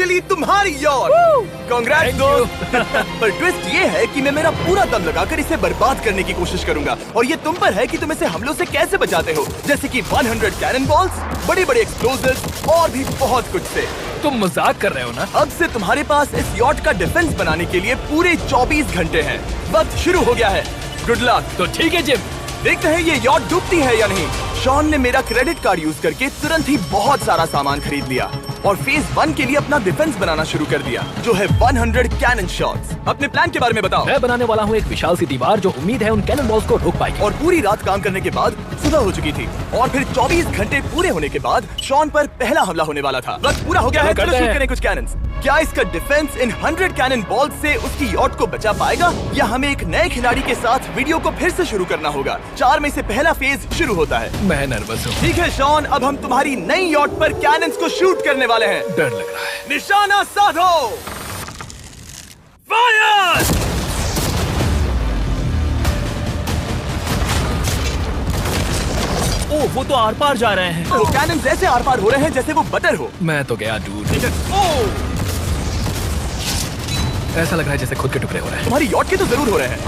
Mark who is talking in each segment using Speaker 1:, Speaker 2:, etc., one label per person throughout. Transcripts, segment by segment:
Speaker 1: Finally तुम्हारी yacht. Congrats दोस्त। पर ट्विस्ट ये है कि मैं मेरा पूरा दम लगाकर इसे बर्बाद करने की कोशिश करूंगा और ये तुम पर है कि तुम इसे हमलों से कैसे बचाते हो, जैसे कि 100 कैनन बॉल्स, बड़े बड़े एक्सप्लोजिव्स और भी बहुत कुछ से।
Speaker 2: तुम मजाक कर रहे हो ना?
Speaker 1: अब से तुम्हारे पास इस यॉट का डिफेंस बनाने के लिए पूरे 24 घंटे हैं। वक्त शुरू हो गया है। Good luck.
Speaker 2: तो ठीक है जिम,
Speaker 1: देखते हैं ये यॉट डूबती है या नहीं। शॉन ने मेरा क्रेडिट कार्ड यूज करके तुरंत ही बहुत सारा सामान खरीद लिया और फेज 1 के लिए अपना डिफेंस बनाना शुरू कर दिया, जो है 100 कैनन शॉट्स। अपने प्लान के बारे में बताओ।
Speaker 2: मैं बनाने वाला हूँ एक विशाल सी दीवार जो उम्मीद है उन कैनन बॉल्स को रोक पाएगी।
Speaker 1: और पूरी रात काम करने के बाद सुबह हो चुकी थी और फिर 24 घंटे पूरे होने के बाद शॉन पर पहला हमला होने वाला था। वक्त पूरा हो गया है। चलो शूट करें कुछ कैनन्स। क्या इसका डिफेंस इन 100 कैनन बॉल्स से उसकी यॉट को बचा पाएगा या हमें एक नए खिलाड़ी के साथ वीडियो को फिर से शुरू करना होगा? 4 में से पहला फेज शुरू होता है।
Speaker 2: मैं नर्वस हूँ।
Speaker 1: ठीक है शॉन, अब हम तुम्हारी नई यॉट पर कैनन्स को शूट करने वाले हैं।
Speaker 2: डर लग रहा है।
Speaker 1: निशाना साधो। फायर!
Speaker 2: ओह, वो तो आर पार जा रहे हैं।
Speaker 1: वो कैनन्स ऐसे आर पार हो रहे हैं जैसे वो बटर हो।
Speaker 2: मैं तो गया दूर। ऐसा लग रहा है जैसे खुद के टुकड़े हो रहे हैं।
Speaker 1: तुम्हारी यॉट के तो जरूर हो रहे हैं।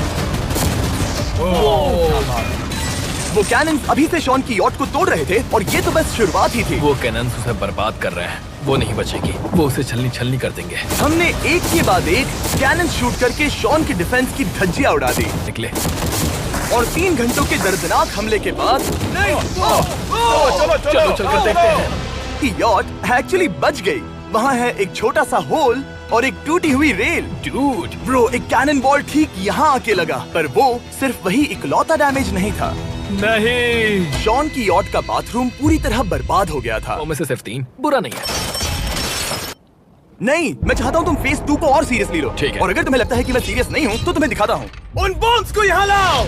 Speaker 1: वो कैनन्स अभी से शॉन की यॉट को तोड़ रहे थे और ये तो बस शुरुआत ही थी।
Speaker 2: वो कैनन्स उसे बर्बाद कर रहे हैं। वो नहीं बचेगी। वो उसे छलनी कर देंगे।
Speaker 1: हमने एक के बाद एक कैनन शूट करके शॉन की डिफेंस की धज्जियां उड़ा दी।
Speaker 2: निकले।
Speaker 1: और 3 घंटों के दर्दनाक हमले के बाद
Speaker 2: चलो चल कर देखते हैं।
Speaker 1: यॉट एक्चुअली बच गई। वहाँ है एक छोटा सा होल और एक टूटी हुई रेल।
Speaker 2: डूड
Speaker 1: ब्रो, एक कैनन बॉल ठीक यहाँ आके लगा, पर वो सिर्फ वही इकलौता डैमेज नहीं था।
Speaker 2: नहीं,
Speaker 1: शॉन की यॉट का बाथरूम पूरी तरह बर्बाद हो गया था।
Speaker 2: में से सिर्फ 3 बुरा नहीं है।
Speaker 1: नहीं, मैं चाहता हूँ तुम फेज 2 को और सीरियसली लो।
Speaker 2: ठीक है।
Speaker 1: और अगर तुम्हें लगता है कि मैं सीरियस नहीं हूँ तो तुम्हें दिखाता हूँ। उन बॉम्ब्स को यहाँ लाओ।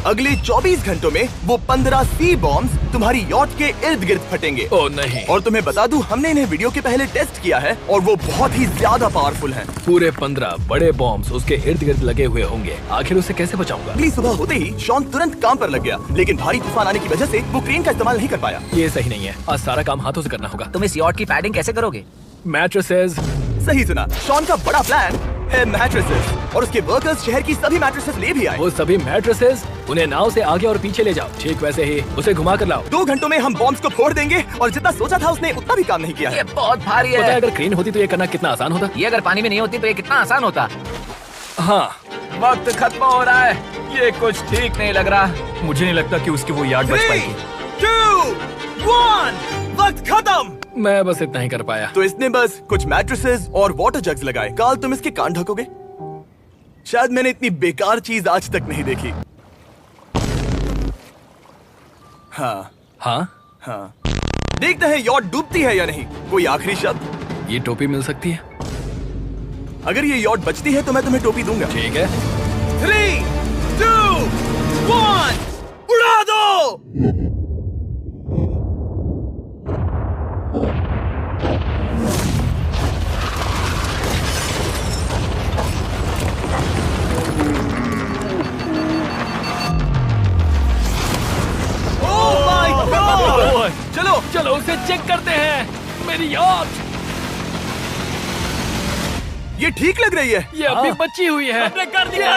Speaker 1: अगले 24 घंटों में वो 15 सी बॉम्ब्स तुम्हारी यॉट के इर्द गिर्द फटेंगे।
Speaker 2: ओह नहीं।
Speaker 1: और तुम्हें बता दूं, हमने इन्हें वीडियो के पहले टेस्ट किया है और वो बहुत ही ज्यादा पावरफुल हैं।
Speaker 2: पूरे 15 बड़े बॉम्ब्स उसके इर्द गिर्द लगे हुए होंगे। आखिर उसे कैसे बचाऊंगा?
Speaker 1: अगली सुबह होते ही शॉन तुरंत काम पर लग गया, लेकिन भारी तूफान आने की वजह से वो क्रेन का इस्तेमाल नहीं कर पाया।
Speaker 2: ये सही नहीं है। आज सारा काम हाथों से करना होगा।
Speaker 3: तुम इस यॉट की पैडिंग कैसे करोगे?
Speaker 2: मैट्रेसेस।
Speaker 1: सही सुना, शॉन का बड़ा प्लान है मैट्रेसेस और उसके वर्कर्स शहर की सभी मैट्रेसेस ले भी आए।
Speaker 2: वो सभी मैट्रेसेस उन्हें नाव से आगे और पीछे ले जाओ। ठीक वैसे ही उसे घुमा कर लाओ।
Speaker 1: 2 घंटों में हम बॉम्ब्स को फोड़ देंगे और जितना सोचा था उसने उतना भी काम नहीं किया
Speaker 3: ये
Speaker 1: है।
Speaker 3: बहुत भारी
Speaker 2: पता है
Speaker 3: है।
Speaker 2: अगर क्रेन होती तो ये करना कितना आसान होता।
Speaker 3: ये अगर पानी में नहीं होती तो ये कितना आसान होता।
Speaker 2: हाँ,
Speaker 3: वक्त खत्म हो रहा है। ये कुछ ठीक नहीं लग रहा।
Speaker 2: मुझे नहीं लगता कि उसकी वो याद बच
Speaker 1: 3,
Speaker 2: पाएगी।
Speaker 1: 2, 1, वक्त खत्म।
Speaker 2: मैं बस इतना ही कर पाया।
Speaker 1: तो इसने बस कुछ मैट्रेसेस और वाटर जग्स लगाए। काल, तुम इसके कान ढकोगे? शायद मैंने इतनी बेकार चीज आज तक नहीं देखी। हाँ
Speaker 2: हाँ,
Speaker 1: हाँ, देखते हैं यॉट डूबती है या नहीं। कोई आखिरी शब्द?
Speaker 2: ये टोपी मिल सकती है।
Speaker 1: अगर ये यॉट बचती है तो मैं तुम्हें टोपी दूंगा।
Speaker 2: ठीक है।
Speaker 1: 3, 2, 1, उड़ा दो। चलो
Speaker 2: चलो उसे चेक करते हैं। मेरी यॉट
Speaker 1: ये ठीक लग रही है।
Speaker 2: ये अभी बची हुई है।
Speaker 3: कर दिया।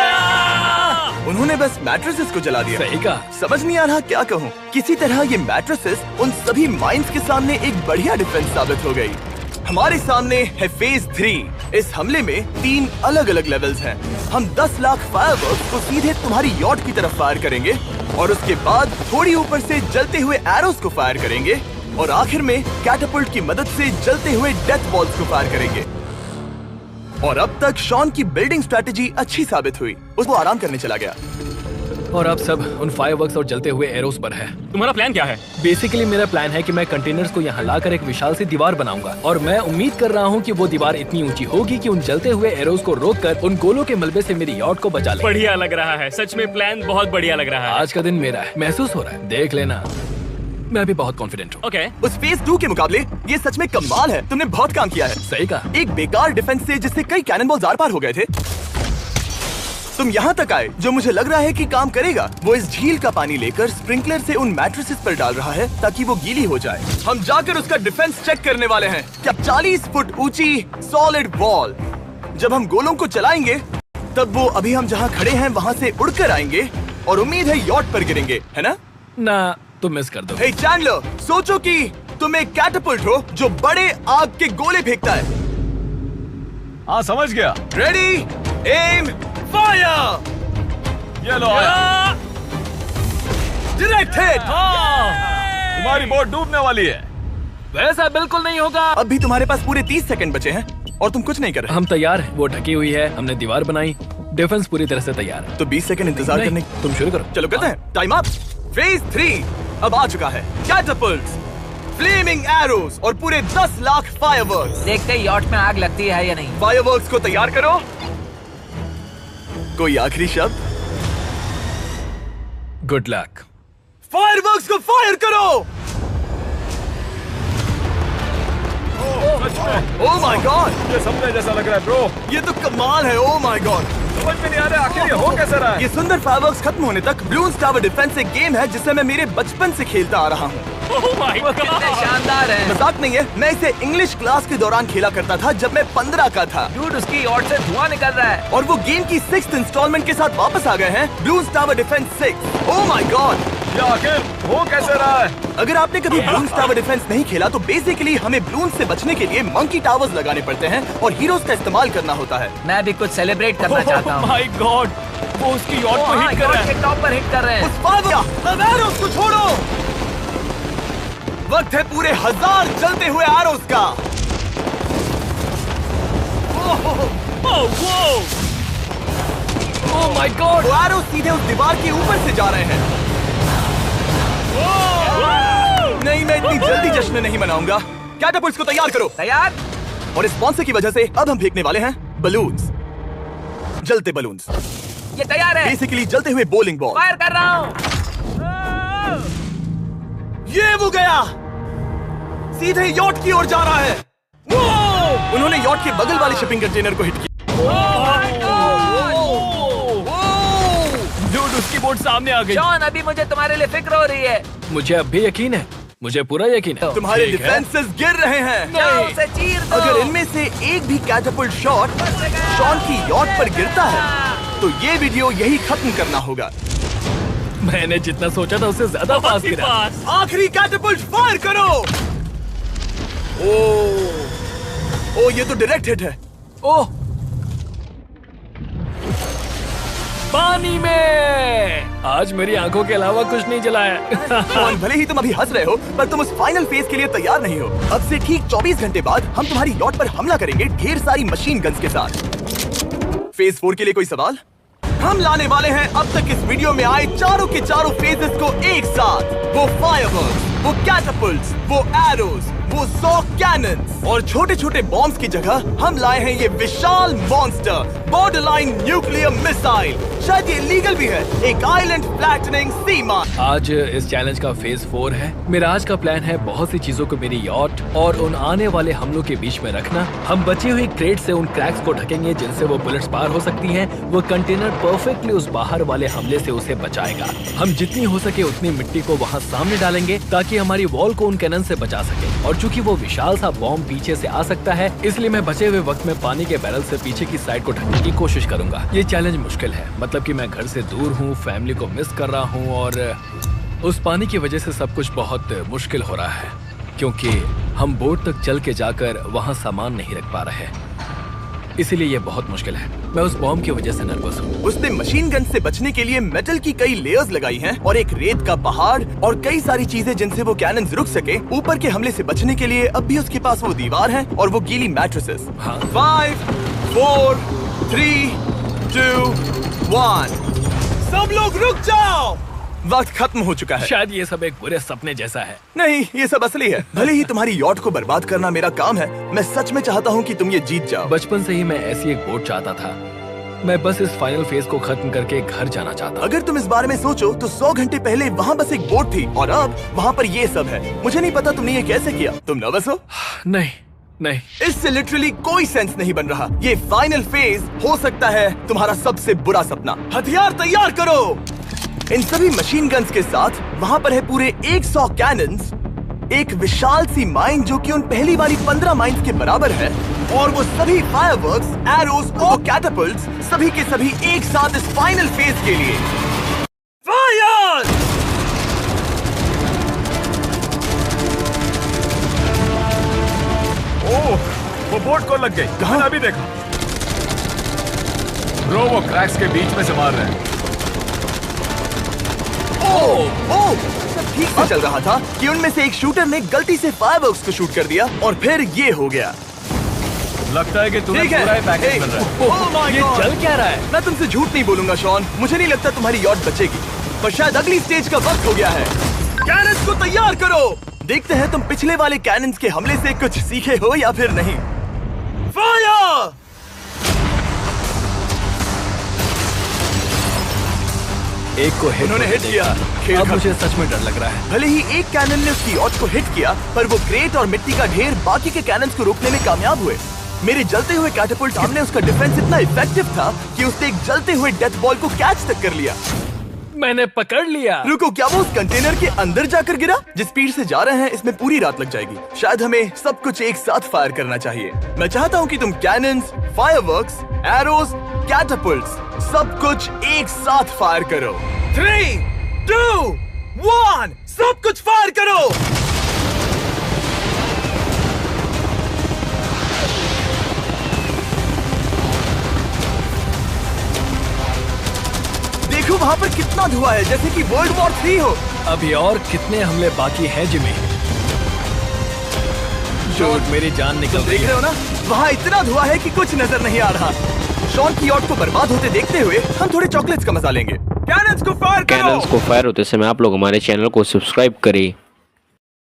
Speaker 1: उन्होंने बस मैट्रेसेस को जला दिया।
Speaker 2: सही कहा।
Speaker 1: समझ नहीं आ रहा क्या कहूँ। किसी तरह ये मैट्रेसेस उन सभी माइंस के सामने एक बढ़िया डिफेंस साबित हो गई। हमारे सामने है फेज 3। इस हमले में 3 अलग अलग लेवल्स हैं। हम 10 लाख फायरवर्क्स को सीधे तुम्हारी यॉट की तरफ फायर करेंगे और उसके बाद थोड़ी ऊपर से जलते हुए एरोस को फायर करेंगे और आखिर में कैटापल्ट की मदद से जलते हुए डेथ बॉल्स को फायर करेंगे। और अब तक शॉन की बिल्डिंग स्ट्रेटेजी अच्छी साबित हुई। वो आराम करने चला गया।
Speaker 2: और अब सब उन फायरवर्क्स और जलते हुए एरोस पर है।
Speaker 4: तुम्हारा प्लान क्या है?
Speaker 2: बेसिकली मेरा प्लान है कि मैं कंटेनर्स को यहाँ लाकर एक विशाल सी दीवार बनाऊंगा और मैं उम्मीद कर रहा हूँ कि वो दीवार इतनी ऊंची होगी कि उन जलते हुए एरोस को रोककर उन गोलों के मलबे से मेरी यॉट को बचा ले।
Speaker 4: बढ़िया लग रहा है। सच में प्लान बहुत बढ़िया लग रहा है।
Speaker 2: आज का दिन मेरा है। महसूस हो रहा है। देख लेना, मैं भी बहुत कॉन्फिडेंट हूँ।
Speaker 4: ओके।
Speaker 1: उस फेज 2 के मुकाबले ये सच में कमाल है। तुमने बहुत काम किया है।
Speaker 2: सही कहा।
Speaker 1: एक बेकार डिफेंस से जिससे कई कैनन बॉल्स आर पार हो गए थे। तुम यहाँ तक आए, जो मुझे लग रहा है कि काम करेगा। वो इस झील का पानी लेकर स्प्रिंकलर से उन मैट्रेसेस पर डाल रहा है ताकि वो गीली हो जाए। हम जाकर उसका डिफेंस चेक करने वाले हैं। क्या 40 फुट ऊंची सॉलिड वॉल। जब हम गोलों को चलाएंगे तब वो अभी हम जहाँ खड़े हैं वहाँ से उड़कर आएंगे और उम्मीद है यॉट पर गिरेंगे, है ना?
Speaker 2: ना, तुम मिस कर दो।
Speaker 1: हे चैंडलर, सोचो कि तुम एक कैटapult हो जो बड़े आग के गोले फेंकता है।
Speaker 3: हाँ, समझ गया।
Speaker 1: Ready, aim, fire.
Speaker 3: ये लो आया।
Speaker 1: Direct hit.
Speaker 3: तुम्हारी बोट डूबने वाली है।
Speaker 2: वैसा बिल्कुल नहीं होगा।
Speaker 1: अब भी तुम्हारे पास पूरे 30 सेकंड बचे हैं और तुम कुछ नहीं कर रहे।
Speaker 2: हम तैयार हैं। वो ढकी हुई है, हमने दीवार बनाई, डिफेंस पूरी तरह से तैयार है।
Speaker 1: तो 20 सेकंड इंतजार
Speaker 2: नहीं,
Speaker 1: करने।
Speaker 2: तुम शुरू करो।
Speaker 1: चलो करते हैं। Time up. फेज 3 अब आ चुका है। कैटapults, फ्लेमिंग एरोज और पूरे 10 लाख फायरवर्क्स।
Speaker 5: देखते ही यॉट में आग लगती है या नहीं।
Speaker 1: फायरवर्क्स को तैयार करो। कोई आखिरी शब्द?
Speaker 2: Good luck.
Speaker 1: फायरवर्क्स को फायर करो।
Speaker 3: सच में।
Speaker 1: ओह माय गॉड,
Speaker 3: ये सपने जैसा लग रहा है ब्रो।
Speaker 1: ये तो कमाल है। ओह माय गॉड,
Speaker 3: समझ में नहीं आ रहा आखिर ये हो कैसा रहा है।
Speaker 1: ये सुंदर फायरवर्क्स खत्म होने तक ब्लून्स टावर डिफेंस एक गेम है जिसे मैं मेरे बचपन से खेलता आ रहा हूँ।
Speaker 4: Oh my
Speaker 5: वो कितने
Speaker 4: God!
Speaker 5: शानदार हैं।
Speaker 1: मजाक नहीं है, मैं इसे इंग्लिश क्लास के दौरान खेला करता था जब मैं 15 का था।
Speaker 5: डूड, उसकी यॉट से धुआं निकल रहा है।
Speaker 1: और वो गेम की 6th इंस्टॉलमेंट के साथ वापस आ गए हैं, balloons tower defence 6। Oh my God,
Speaker 3: ये आखिर हो कैसे रहा है।
Speaker 1: अगर आपने कभी ब्लून्स टावर डिफेंस नहीं खेला तो बेसिकली हमें ब्लून्स से बचने के लिए मंकी टावर्स लगाने पड़ते हैं और हीरोज का इस्तेमाल करना होता है।
Speaker 5: मैं भी कुछ सेलिब्रेट करना चाहता हूँ।
Speaker 4: Oh my God! वो उसकी यॉट को हिट कर रहा
Speaker 5: यॉट
Speaker 4: है।
Speaker 5: के टॉप पर हिट कर रहे हैं।
Speaker 1: उस फायरवर्क्स को छोड़ो। वक्त है पूरे 1000 जलते हुए एरोज का।
Speaker 2: Oh my God!
Speaker 1: वो एरोज सीधे उस दीवार के ऊपर से जा रहे हैं। नहीं, मैं इतनी जल्दी जश्न नहीं मनाऊंगा। कैटapults को तैयार करो।
Speaker 5: तैयार।
Speaker 1: और इस स्पॉन्सर की वजह से अब हम फेंकने वाले हैं बलून्स, जलते बलून्स।
Speaker 5: ये तैयार है।
Speaker 1: बेसिकली जलते हुए बॉलिंग बॉल।
Speaker 5: फायर कर रहा हूँ।
Speaker 1: ये वो गया, सीधे यॉट की ओर जा रहा है। उन्होंने यॉट के बगल वाले शिपिंग कंटेनर को हिट किया।
Speaker 2: डूड, उसकी बोट सामने आ गई।
Speaker 5: जॉन, अभी मुझे तुम्हारे लिए फिक्र हो रही है।
Speaker 2: मुझे अब भी यकीन है, मुझे पूरा यकीन है।
Speaker 1: तुम्हारे
Speaker 2: ठीक है।
Speaker 1: डिफेंसेस गिर रहे हैं।
Speaker 5: जाओ उसे चीर दो।
Speaker 1: अगर इनमें से एक भी कैटapult शॉट शॉन की यॉट पर गिरता है तो ये वीडियो यही खत्म करना होगा।
Speaker 2: मैंने जितना सोचा था उससे ज्यादा पास गिरा।
Speaker 4: पास।
Speaker 1: आखिरी कैटapult फायर करो। ओ, ये तो डायरेक्ट हिट है।
Speaker 2: ओह, पानी में। आज मेरी आंखों के अलावा कुछ नहीं जला है।
Speaker 1: और भले ही तुम अभी हंस रहे हो पर तुम उस फाइनल फेज के लिए तैयार नहीं हो। अब से ठीक 24 घंटे बाद हम तुम्हारी यॉट पर हमला करेंगे ढेर सारी मशीन गन्स के साथ। फेज 4 के लिए कोई सवाल? हम लाने वाले हैं अब तक इस वीडियो में आए चारों के चारों फेजेस को एक साथ। वो फायरवर्क्स, वो कैटapults, वो एरोज, वो 100 कैनन्स और छोटे छोटे बॉम्ब्स की जगह हम लाए हैं ये विशाल मॉन्स्टर, बॉर्डरलाइन न्यूक्लियर मिसाइल। शायद ये लीगल भी है, एक आइलैंड फ्लैटनिंग सी मार।
Speaker 2: आज इस चैलेंज का फेज 4 है। मेरा आज का प्लान है बहुत सी चीजों को मेरी यॉट और उन आने वाले हमलों के बीच में रखना। हम बचे हुए क्रेट से उन क्रैक्स को ढकेंगे जिनसे वो बुलेट्स पार हो सकती हैं। वो कंटेनर परफेक्टली उस बाहर वाले हमले से उसे बचाएगा। हम जितनी हो सके उतनी मिट्टी को वहाँ सामने डालेंगे ताकि हमारी वॉल को उन कैनन से बचा सके। और चूंकि वो विशाल सा बॉम्ब पीछे से आ सकता है, इसलिए मैं बचे हुए वक्त में पानी के बैरल से पीछे की साइड को ढकने की कोशिश करूंगा। ये चैलेंज मुश्किल है, मतलब कि मैं घर से दूर हूँ, फैमिली को मिस कर रहा हूँ और उस पानी की वजह से सब कुछ बहुत मुश्किल हो रहा है क्योंकि हम बोट तक चल के जाकर वहाँ सामान नहीं रख पा रहे। इसीलिए ये बहुत मुश्किल है। मैं उस बॉम्ब की वजह से नर्वस हूँ।
Speaker 1: उसने मशीन गन से बचने के लिए मेटल की कई लेयर्स लगाई हैं और एक रेत का पहाड़ और कई सारी चीजें जिनसे वो कैनन्स रुक सके। ऊपर के हमले से बचने के लिए अब भी उसके पास वो दीवार है और वो गीली मैट्रेसेस।
Speaker 2: हाँ।
Speaker 1: 5, 4, 3, 2, 1। सब लोग रुक जाओ, वक्त खत्म हो चुका है।
Speaker 2: शायद ये सब एक बुरे सपने जैसा है।
Speaker 1: नहीं, ये सब असली है। भले ही तुम्हारी यॉट को बर्बाद करना मेरा काम है, मैं सच में चाहता हूँ कि तुम ये जीत जाओ।
Speaker 2: बचपन से ही मैं ऐसी एक बोट चाहता था। मैं बस इस फाइनल फेज को खत्म करके घर जाना चाहता।
Speaker 1: अगर तुम इस बारे में सोचो तो 100 घंटे पहले वहाँ बस एक बोट थी और अब वहाँ पर ये सब है। मुझे नहीं पता तुमने ये कैसे किया। तुम नर्वस हो?
Speaker 2: नहीं, नहीं,
Speaker 1: इससे लिटरली कोई सेंस नहीं बन रहा। ये फाइनल फेज हो सकता है तुम्हारा सबसे बुरा सपना। हथियार तैयार करो। इन सभी मशीन गन्स के साथ वहाँ पर है पूरे 100 कैनन्स, एक विशाल सी माइन जो कि उन पहली वाली 15 माइंस के बराबर है, और वो सभी फायरवर्क्स, एरोस और कैटापल्ट्स सभी के सभी एक साथ इस फाइनल फेज के लिए। फायर!
Speaker 3: ओह, वो बोट को लग गई।
Speaker 1: कहाँ?
Speaker 3: मैंने अभी देखा। ब्रो, वो क्रैक्स के बीच में से मार रहे हैं।
Speaker 1: ओह, सब ठीक से चल रहा था कि उनमें से एक शूटर ने गलती से फायरवर्क्स को शूट कर दिया और फिर ये हो गया।
Speaker 3: लगता है कि तुम्हें
Speaker 1: ठीक है।
Speaker 3: पूरा ही पैकेज मिल रहा है।
Speaker 1: Oh my
Speaker 2: ये
Speaker 1: God!
Speaker 2: चल क्या रहा है?
Speaker 1: मैं तुमसे झूठ नहीं बोलूंगा शॉन, मुझे नहीं लगता तुम्हारी यॉट बचेगी, पर शायद अगली स्टेज का वक्त हो गया है। कैनन्स को तैयार करो। देखते हैं तुम पिछले वाले कैनन्स के हमले से कुछ सीखे हो या फिर नहीं। फायर!
Speaker 2: एक को हिट
Speaker 1: उन्होंने हिट किया। खेल
Speaker 2: अब
Speaker 1: खत्म।
Speaker 2: मुझे सच में डर लग रहा है।
Speaker 1: भले ही एक कैनन ने उसकी यॉट को हिट किया, पर वो क्रेट और मिट्टी का ढेर बाकी के कैनन्स को रोकने में कामयाब हुए। मेरे जलते हुए कैटापल्ट सामने उसका डिफेंस इतना इफेक्टिव था कि उसने एक जलते हुए डेथ बॉल को कैच तक कर लिया।
Speaker 2: मैंने पकड़ लिया।
Speaker 1: रुको, क्या वो उस कंटेनर के अंदर जाकर गिरा? जिस स्पीड से जा रहे हैं इसमें पूरी रात लग जाएगी। शायद हमें सब कुछ एक साथ फायर करना चाहिए। मैं चाहता हूँ कि तुम कैनन्स, फायरवर्क्स, एरोस, कैटापल्ट्स सब कुछ एक साथ फायर करो। 3, 2, 1, सब कुछ फायर करो। देखो वहाँ पर कितना धुआं है, जैसे कि वर्ल्ड वॉर 3 हो।
Speaker 2: अभी और कितने हमले बाकी हैं जिमी? शॉट, मेरी जान निकल रही
Speaker 1: देख
Speaker 2: है।
Speaker 1: रहे हो ना, वहाँ इतना धुआं है कि कुछ नजर नहीं आ रहा। शॉन की यॉट को बर्बाद होते देखते हुए हम थोड़े चॉकलेट्स का मजा लेंगे। कैनन्स को फायर करो।
Speaker 6: कैनन्स को फायर होते समय आप लोग हमारे चैनल को सब्सक्राइब करें।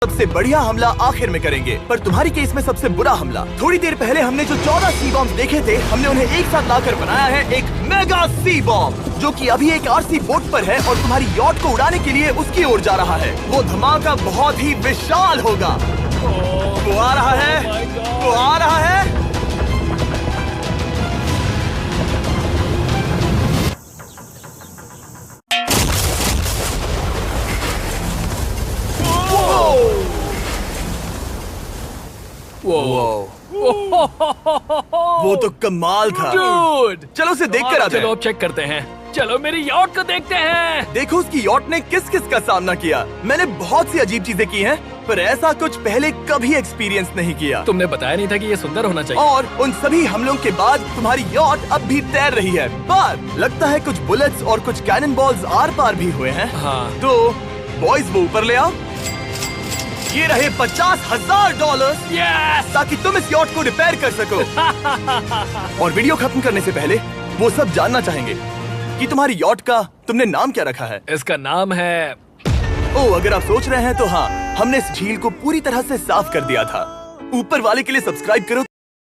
Speaker 1: सबसे बढ़िया हमला आखिर में करेंगे, पर तुम्हारी केस में सबसे बुरा हमला। थोड़ी देर पहले हमने जो 14 सी बॉम्ब देखे थे, हमने उन्हें एक साथ लाकर बनाया है एक मेगा सी बॉम्ब, जो कि अभी एक आरसी बोट पर है और तुम्हारी यॉट को उड़ाने के लिए उसकी ओर जा रहा है। वो धमाका बहुत ही विशाल होगा। वो आ रहा है, वो आ रहा है। वो तो कमाल था।
Speaker 2: Dude!
Speaker 1: चलो उसे देख कर आते
Speaker 2: चलो
Speaker 1: हैं।
Speaker 2: अब चेक करते हैं। चलो मेरी यॉट को देखते हैं।
Speaker 1: देखो उसकी यॉट ने किस किस का सामना किया। मैंने बहुत सी अजीब चीजें की हैं, पर ऐसा कुछ पहले कभी एक्सपीरियंस नहीं किया।
Speaker 2: तुमने बताया नहीं था कि ये सुंदर होना चाहिए।
Speaker 1: और उन सभी हमलों के बाद तुम्हारी यॉट अब भी तैर रही है, पर लगता है कुछ बुलेट्स और कुछ कैनन बॉल्स आर पार भी हुए हैं।
Speaker 2: हाँ।
Speaker 1: तो बॉयज वो ऊपर ले आओ। ये रहे $50,000
Speaker 2: Yes!
Speaker 1: ताकि तुम इस यॉट को रिपेयर कर सको। और वीडियो खत्म करने से पहले वो सब जानना चाहेंगे कि तुम्हारी यॉट का तुमने नाम क्या रखा है।
Speaker 2: इसका नाम है
Speaker 1: ओह, अगर आप सोच रहे हैं तो हाँ, हमने इस झील को पूरी तरह से साफ कर दिया था। ऊपर वाले के लिए सब्सक्राइब करो।